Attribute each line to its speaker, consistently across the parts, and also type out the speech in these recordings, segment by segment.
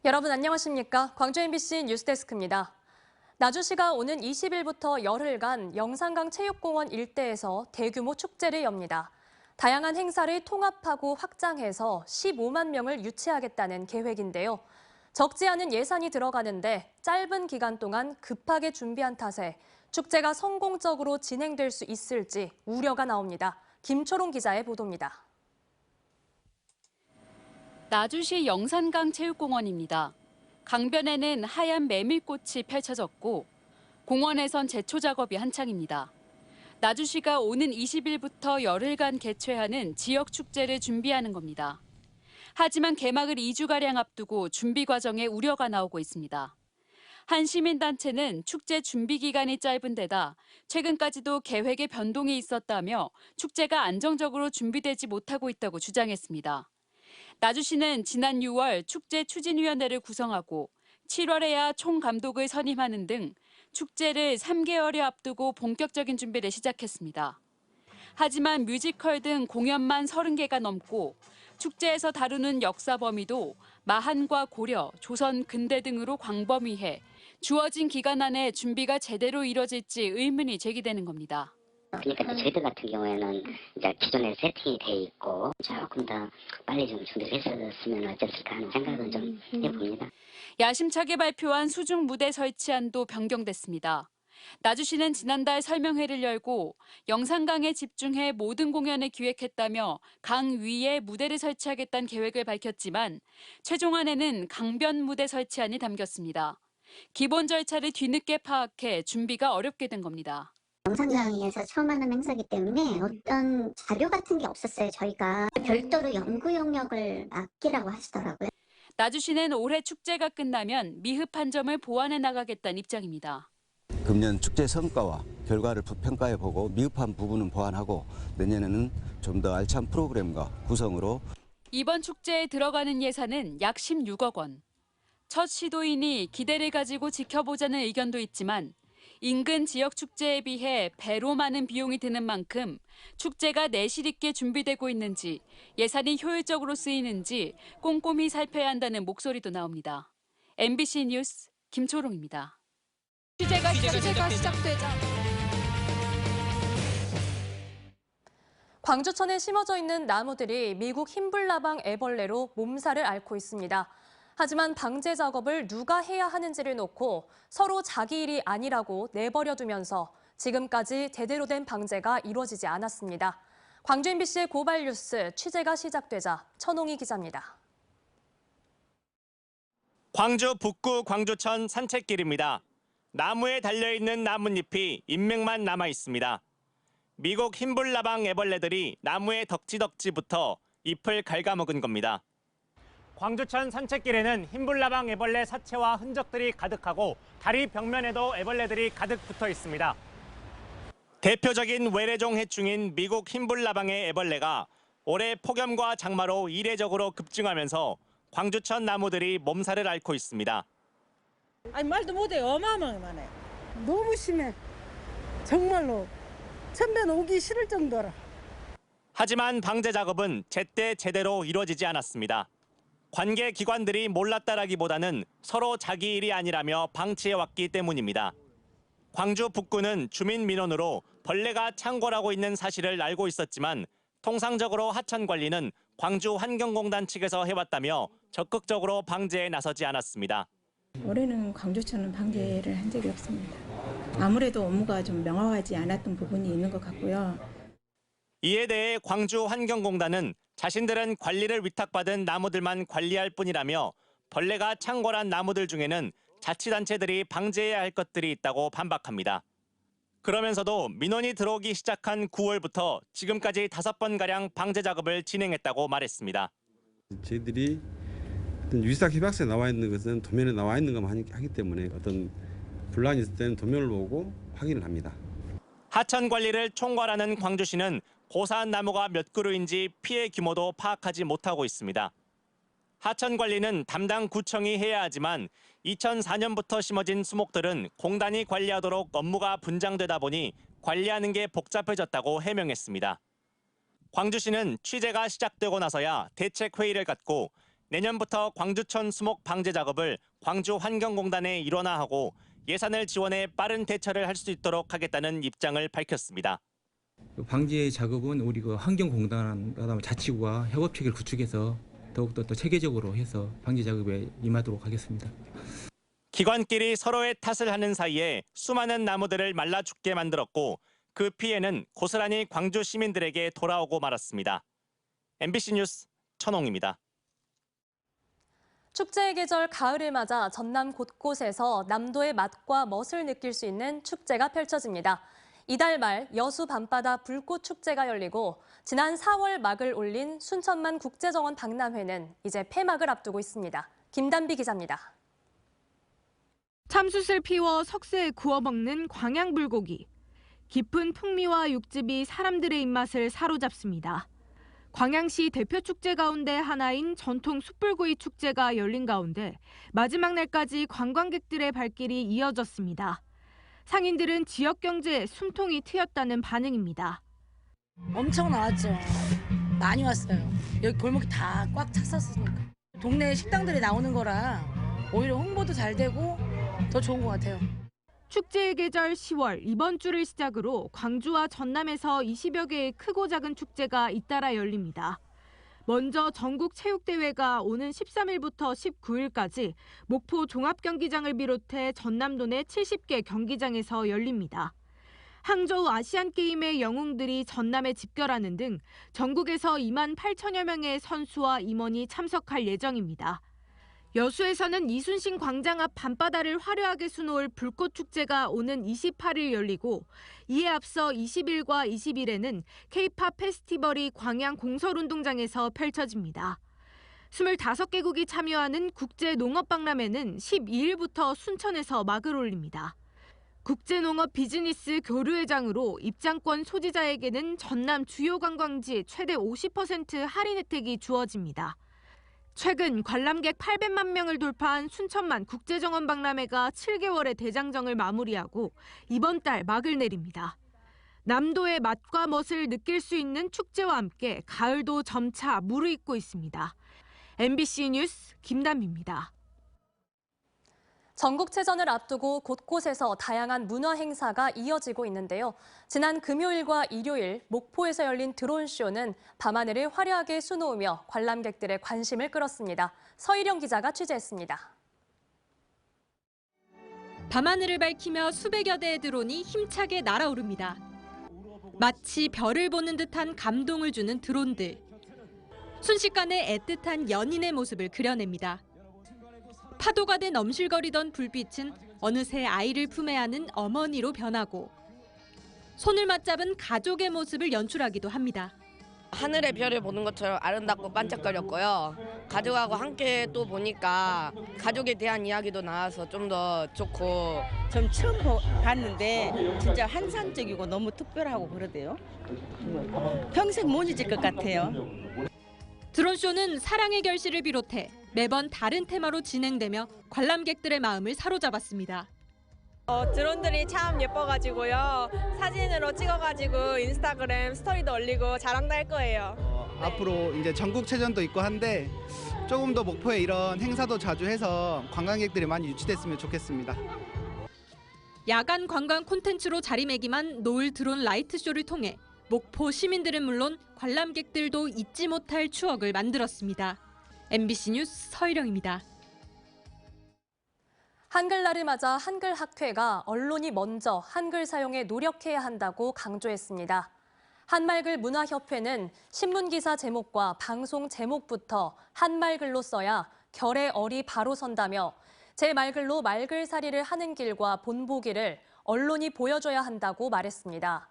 Speaker 1: 여러분 안녕하십니까? 광주 MBC 뉴스데스크입니다. 나주시가 오는 20일부터 열흘간 영산강 체육공원 일대에서 대규모 축제를 엽니다. 다양한 행사를 통합하고 확장해서 15만 명을 유치하겠다는 계획인데요. 적지 않은 예산이 들어가는데 짧은 기간 동안 급하게 준비한 탓에 축제가 성공적으로 진행될 수 있을지 우려가 나옵니다. 김초롱 기자의 보도입니다.
Speaker 2: 나주시 영산강 체육공원입니다. 강변에는 하얀 메밀꽃이 펼쳐졌고 공원에선 제초 작업이 한창입니다. 나주시가 오는 20일부터 열흘간 개최하는 지역 축제를 준비하는 겁니다. 하지만 개막을 2주가량 앞두고 준비 과정에 우려가 나오고 있습니다. 한 시민단체는 축제 준비 기간이 짧은 데다 최근까지도 계획에 변동이 있었다며 축제가 안정적으로 준비되지 못하고 있다고 주장했습니다. 나주시는 지난 6월 축제 추진위원회를 구성하고 7월에야 총감독을 선임하는 등 축제를 3개월여 앞두고 본격적인 준비를 시작했습니다. 하지만 뮤지컬 등 공연만 30개가 넘고 축제에서 다루는 역사 범위도 마한과 고려, 조선 근대 등으로 광범위해 주어진 기간 안에 준비가 제대로 이뤄질지 의문이 제기되는 겁니다.
Speaker 3: 그러니까 저희들 같은 경우에는 이제 기존에 세팅이 돼 있고 조금 더 빨리 좀 준비를 했었으면 어땠을까 하는 생각은 좀 해봅니다.
Speaker 2: 야심차게 발표한 수중 무대 설치안도 변경됐습니다. 나주시는 지난달 설명회를 열고 영산강에 집중해 모든 공연을 기획했다며 강 위에 무대를 설치하겠다는 계획을 밝혔지만 최종안에는 강변 무대 설치안이 담겼습니다. 기본 절차를 뒤늦게 파악해 준비가 어렵게 된 겁니다.
Speaker 4: 영산강에서 처음 하는 행사기 때문에 어떤 자료 같은 게 없었어요. 저희가 별도로 연구 영역을 맡기라고 하시더라고요.
Speaker 2: 나주시는 올해 축제가 끝나면 미흡한 점을 보완해 나가겠다는 입장입니다.
Speaker 5: 금년 축제 성과와 결과를 평가해보고 미흡한 부분은 보완하고 내년에는 좀 더 알찬 프로그램과 구성으로
Speaker 2: 이번 축제에 들어가는 예산은 약 16억 원. 첫 시도이니 기대를 가지고 지켜보자는 의견도 있지만 인근 지역 축제에 비해 배로 많은 비용이 드는 만큼 축제가 내실 있게 준비되고 있는지 예산이 효율적으로 쓰이는지 꼼꼼히 살펴야 한다는 목소리도 나옵니다. MBC 뉴스 김초롱입니다.
Speaker 1: 취재가 시작되자 광주천에 심어져 있는 나무들이 미국 흰불나방 애벌레로 몸살을 앓고 있습니다. 하지만 방제 작업을 누가 해야 하는지를 놓고 서로 자기 일이 아니라고 내버려 두면서 지금까지 제대로 된 방제가 이루어지지 않았습니다. 광주 MBC의 고발 뉴스 취재가 시작되자 천홍희 기자입니다.
Speaker 6: 광주 북구 광주천 산책길입니다. 나무에 달려있는 나뭇잎이 인맥만 남아 있습니다. 미국 흰불나방 애벌레들이 나무에 덕지덕지 붙어 잎을 갉아먹은 겁니다. 광주천 산책길에는 흰불나방 애벌레 사체와 흔적들이 가득하고 다리 벽면에도 애벌레들이 가득 붙어 있습니다. 대표적인 외래종 해충인 미국 흰불나방의 애벌레가 올해 폭염과 장마로 이례적으로 급증하면서 광주천 나무들이 몸살을 앓고 있습니다.
Speaker 7: 아니 말도 못해. 어마어마해. 너무 심해. 정말로 천면 오기 싫을 정도로.
Speaker 6: 하지만 방제 작업은 제때 제대로 이루어지지 않았습니다. 관계 기관들이 몰랐다라기보다는 서로 자기 일이 아니라며 방치해왔기 때문입니다. 광주 북구는 주민 민원으로 벌레가 창궐하고 있는 사실을 알고 있었지만 통상적으로 하천 관리는 광주 환경공단 측에서 해왔다며 적극적으로 방제에 나서지 않았습니다.
Speaker 8: 올해는 광주천은 방제를 한 적이 없습니다. 아무래도 업무가 좀 명확하지 않았던 부분이 있는 것 같고요.
Speaker 6: 이에 대해 광주 환경공단은 자신들은 관리를 위탁받은 나무들만 관리할 뿐이라며 벌레가 창궐한 나무들 중에는 자치단체들이 방제해야 할 것들이 있다고 반박합니다. 그러면서도 민원이 들어오기 시작한 9월부터 지금까지 5번가량 방제 작업을 진행했다고 말했습니다.
Speaker 9: 저희들이 어떤 위탁 협약서에 나와 있는 것은 도면에 나와 있는 것만 하기 때문에 어떤 분란이 있을 때는 도면을 보고 확인을 합니다.
Speaker 6: 하천 관리를 총괄하는 광주시는 고사한 나무가 몇 그루인지 피해 규모도 파악하지 못하고 있습니다. 하천 관리는 담당 구청이 해야 하지만 2004년부터 심어진 수목들은 공단이 관리하도록 업무가 분장되다 보니 관리하는 게 복잡해졌다고 해명했습니다. 광주시는 취재가 시작되고 나서야 대책 회의를 갖고 내년부터 광주천 수목 방제 작업을 광주환경공단에 일원화하고 예산을 지원해 빠른 대처를 할 수 있도록 하겠다는 입장을 밝혔습니다.
Speaker 10: 방제 작업은 우리 환경공단, 그다음에 자치구와 협업체계를 구축해서 더욱더 더 체계적으로 해서 방제 작업에 임하도록 하겠습니다.
Speaker 6: 기관끼리 서로의 탓을 하는 사이에 수많은 나무들을 말라 죽게 만들었고 그 피해는 고스란히 광주 시민들에게 돌아오고 말았습니다. MBC 뉴스 천홍입니다.
Speaker 1: 축제의 계절 가을을 맞아 전남 곳곳에서 남도의 맛과 멋을 느낄 수 있는 축제가 펼쳐집니다. 이달 말 여수 밤바다 불꽃 축제가 열리고 지난 4월 막을 올린 순천만 국제정원 박람회는 이제 폐막을 앞두고 있습니다. 김단비 기자입니다.
Speaker 11: 참숯을 피워 석쇠에 구워 먹는 광양불고기. 깊은 풍미와 육즙이 사람들의 입맛을 사로잡습니다. 광양시 대표 축제 가운데 하나인 전통 숯불구이 축제가 열린 가운데 마지막 날까지 관광객들의 발길이 이어졌습니다. 상인들은 지역 경제에 숨통이 트였다는 반응입니다.
Speaker 7: 엄청 나왔죠. 많이 왔어요. 여기 골목이 다 꽉 찼었으니까. 동네 식당들이 나오는 거라 오히려 홍보도 잘 되고 더 좋은 것 같아요.
Speaker 11: 축제의 계절 10월 이번 주를 시작으로 광주와 전남에서 20여 개의 크고 작은 축제가 잇따라 열립니다. 먼저 전국체육대회가 오는 13일부터 19일까지 목포 종합경기장을 비롯해 전남도 내 70개 경기장에서 열립니다. 항저우 아시안게임의 영웅들이 전남에 집결하는 등 전국에서 2만 8천여 명의 선수와 임원이 참석할 예정입니다. 여수에서는 이순신 광장 앞 밤바다를 화려하게 수놓을 불꽃축제가 오는 28일 열리고 이에 앞서 20일과 20일에는 K-팝 페스티벌이 광양 공설운동장에서 펼쳐집니다. 25개국이 참여하는 국제농업박람회는 12일부터 순천에서 막을 올립니다. 국제농업 비즈니스 교류회장으로 입장권 소지자에게는 전남 주요 관광지 최대 50% 할인 혜택이 주어집니다. 최근 관람객 800만 명을 돌파한 순천만 국제정원 박람회가 7개월의 대장정을 마무리하고 이번 달 막을 내립니다. 남도의 맛과 멋을 느낄 수 있는 축제와 함께 가을도 점차 무르익고 있습니다. MBC 뉴스 김단비입니다.
Speaker 1: 전국체전을 앞두고 곳곳에서 다양한 문화 행사가 이어지고 있는데요. 지난 금요일과 일요일 목포에서 열린 드론쇼는 밤하늘을 화려하게 수놓으며 관람객들의 관심을 끌었습니다. 서희령 기자가 취재했습니다.
Speaker 12: 밤하늘을 밝히며 수백여 대의 드론이 힘차게 날아오릅니다. 마치 별을 보는 듯한 감동을 주는 드론들. 순식간에 애틋한 연인의 모습을 그려냅니다. 파도가 돼 넘실거리던 불빛은 어느새 아이를 품에 안은 어머니로 변하고 손을 맞잡은 가족의 모습을 연출하기도 합니다.
Speaker 13: 하늘의 별을 보는 것처럼 아름답고 반짝거렸고요. 가족하고 함께 또 보니까 가족에 대한 이야기도 나와서 좀 더 좋고.
Speaker 14: 전 처음 봤는데 진짜 환상적이고 너무 특별하고 그러대요. 평생 못 잊을 것 같아요.
Speaker 12: 드론쇼는 사랑의 결실을 비롯해 매번 다른 테마로 진행되며 관람객들의 마음을 사로잡았습니다.
Speaker 15: 드론들이 참 예뻐가지고요. 사진으로 찍어가지고 인스타그램 스토리도 올리고 자랑도 할 거예요.
Speaker 16: 앞으로 이제 전국체전도 있고 한데 조금 더 목포에 이런 행사도 자주 해서 관광객들이 많이 유치됐으면 좋겠습니다.
Speaker 12: 야간 관광 콘텐츠로 자리매김한 노을 드론 라이트쇼를 통해 목포 시민들은 물론 관람객들도 잊지 못할 추억을 만들었습니다. MBC 뉴스 서희령입니다.
Speaker 1: 한글날을 맞아 한글학회가 언론이 먼저 한글 사용에 노력해야 한다고 강조했습니다. 한말글 문화협회는 신문기사 제목과 방송 제목부터 한말글로 써야 결의 얼이 바로 선다며 제 말글로 말글살이를 하는 길과 본보기를 언론이 보여줘야 한다고 말했습니다.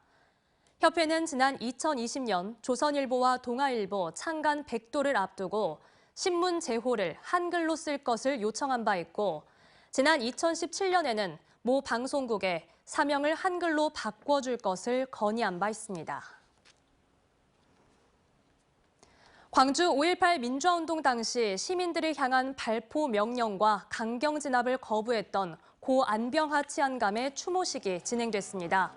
Speaker 1: 협회는 지난 2020년 조선일보와 동아일보 창간 100도를 앞두고 신문 제호를 한글로 쓸 것을 요청한 바 있고 지난 2017년에는 모 방송국에 사명을 한글로 바꿔줄 것을 건의한 바 있습니다. 광주 5.18 민주화운동 당시 시민들을 향한 발포 명령과 강경 진압을 거부했던 고 안병하 치안감의 추모식이 진행됐습니다.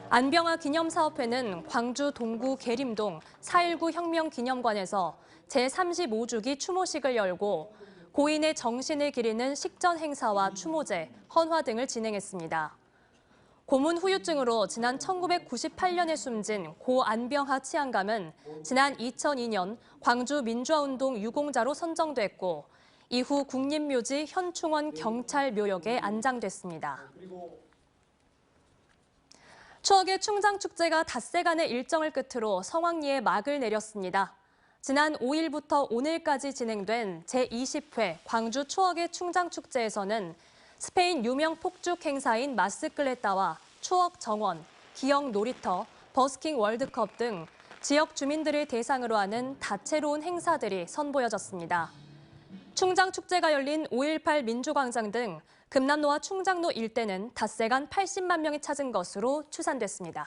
Speaker 1: 안병하 기념사업회는 광주 동구 계림동 4.19 혁명기념관에서 제35주기 추모식을 열고 고인의 정신을 기리는 식전 행사와 추모제, 헌화 등을 진행했습니다. 고문 후유증으로 지난 1998년에 숨진 고 안병하 치안감은 지난 2002년 광주 민주화운동 유공자로 선정됐고 이후 국립묘지 현충원 경찰묘역에 안장됐습니다. 추억의 충장축제가 닷새간의 일정을 끝으로 성황리에 막을 내렸습니다. 지난 5일부터 오늘까지 진행된 제20회 광주 추억의 충장축제에서는 스페인 유명 폭죽 행사인 마스클레타와 추억 정원, 기억 놀이터, 버스킹 월드컵 등 지역 주민들을 대상으로 하는 다채로운 행사들이 선보여졌습니다. 충장축제가 열린 5.18 민주광장 등 금남로와 충장로 일대는 닷새간 80만 명이 찾은 것으로 추산됐습니다.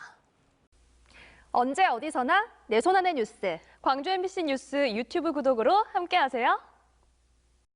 Speaker 17: 언제 어디서나 내 손 안의 뉴스. 광주 MBC 뉴스 유튜브 구독으로 함께하세요.